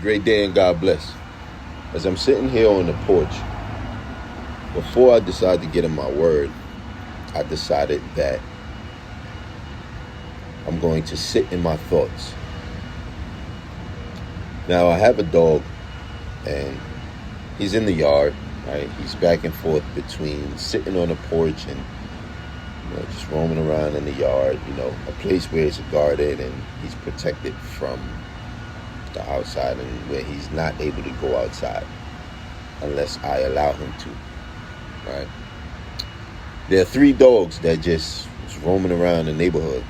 Great day and God bless. As I'm sitting here on the porch, before I decided to get in my word, I decided that I'm going to sit in my thoughts. Now, I have a dog, and he's in the yard, right? He's back and forth between sitting on the porch and just roaming around in the yard, a place where it's guarded and he's protected from the outside and where he's not able to go outside unless I allow him to, right? There are 3 dogs that just was roaming around the neighborhood.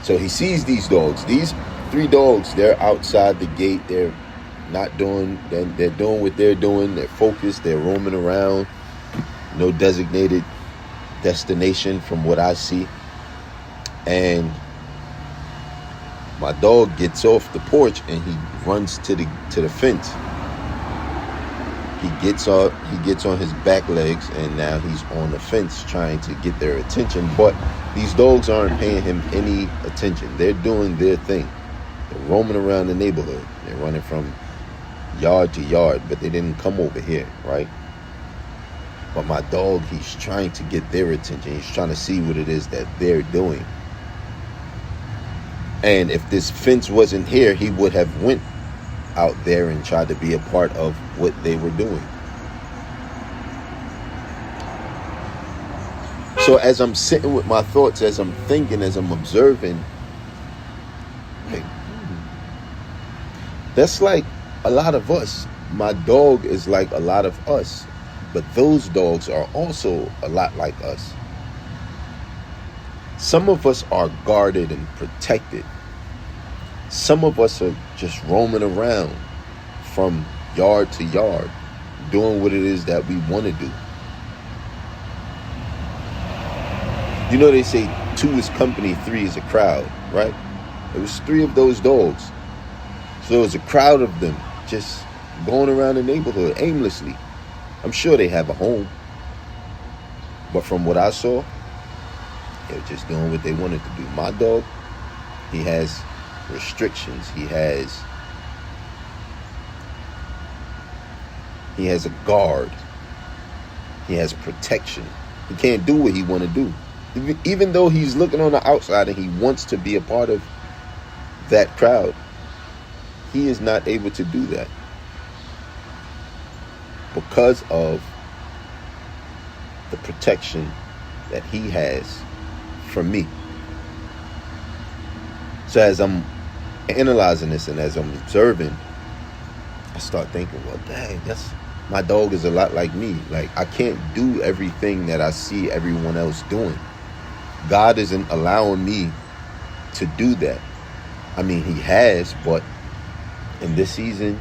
So he sees these dogs. These 3 dogs, they're outside the gate. They're doing what they're doing. They're focused. They're roaming around. No designated destination from what I see. And my dog gets off the porch and he runs to the fence. He gets on his back legs and now he's on the fence trying to get their attention. But these dogs aren't paying him any attention. They're doing their thing. They're roaming around the neighborhood. They're running from yard to yard, but they didn't come over here, right? But my dog, he's trying to get their attention. He's trying to see what it is that they're doing. And if this fence wasn't here, he would have went out there and tried to be a part of what they were doing. So as I'm sitting with my thoughts, as I'm thinking, as I'm observing, that's like a lot of us. My dog is like a lot of us. But those dogs are also a lot like us. Some of us are guarded and protected. Some of us are just roaming around from yard to yard, doing what it is that we want to do. They say 2 is company, 3 is a crowd, right? It was 3 of those dogs. So it was a crowd of them just going around the neighborhood aimlessly. I'm sure they have a home. But from what I saw, they were just doing what they wanted to do. My dog, he has restrictions. He has a guard. He has protection. He can't do what he want to do. Even though he's looking on the outside and he wants to be a part of that crowd, he is not able to do that because of the protection that he has from me. So as I'm analyzing this and as I'm observing, I start thinking, well, dang, my dog is a lot like me. Like, I can't do everything that I see everyone else doing. God isn't allowing me to do that. I mean, he has, but in this season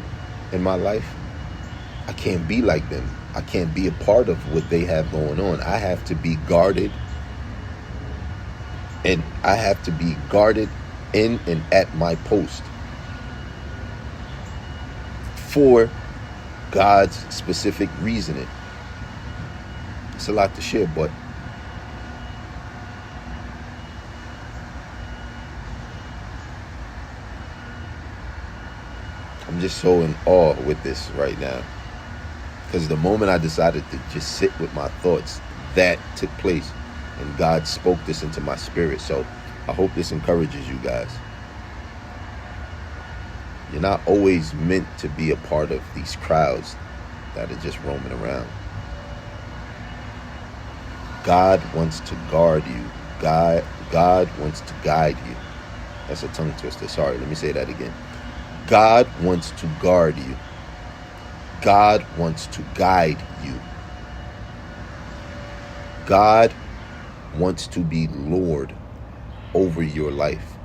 in my life, I can't be like them. I can't be a part of what they have going on. I have to be guarded. And I have to be guarded in and at my post for God's specific reasoning. It's a lot to share, but I'm just so in awe with this right now. Because the moment I decided to just sit with my thoughts, that took place. And God spoke this into my spirit. So I hope this encourages you guys. You're not always meant to be a part of these crowds that are just roaming around. God wants to guard you. God wants to guide you. That's a tongue twister. Sorry, let me say that again. God wants to guard you. God wants to guide you. God wants to be Lord over your life.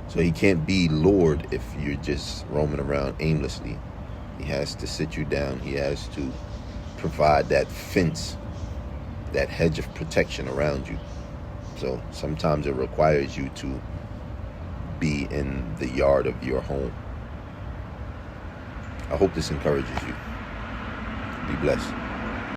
So he can't be Lord if you're just roaming around aimlessly. He has to sit you down. He has to provide that fence, that hedge of protection around you. So sometimes it requires you to be in the yard of your home. I hope this encourages you. Be blessed.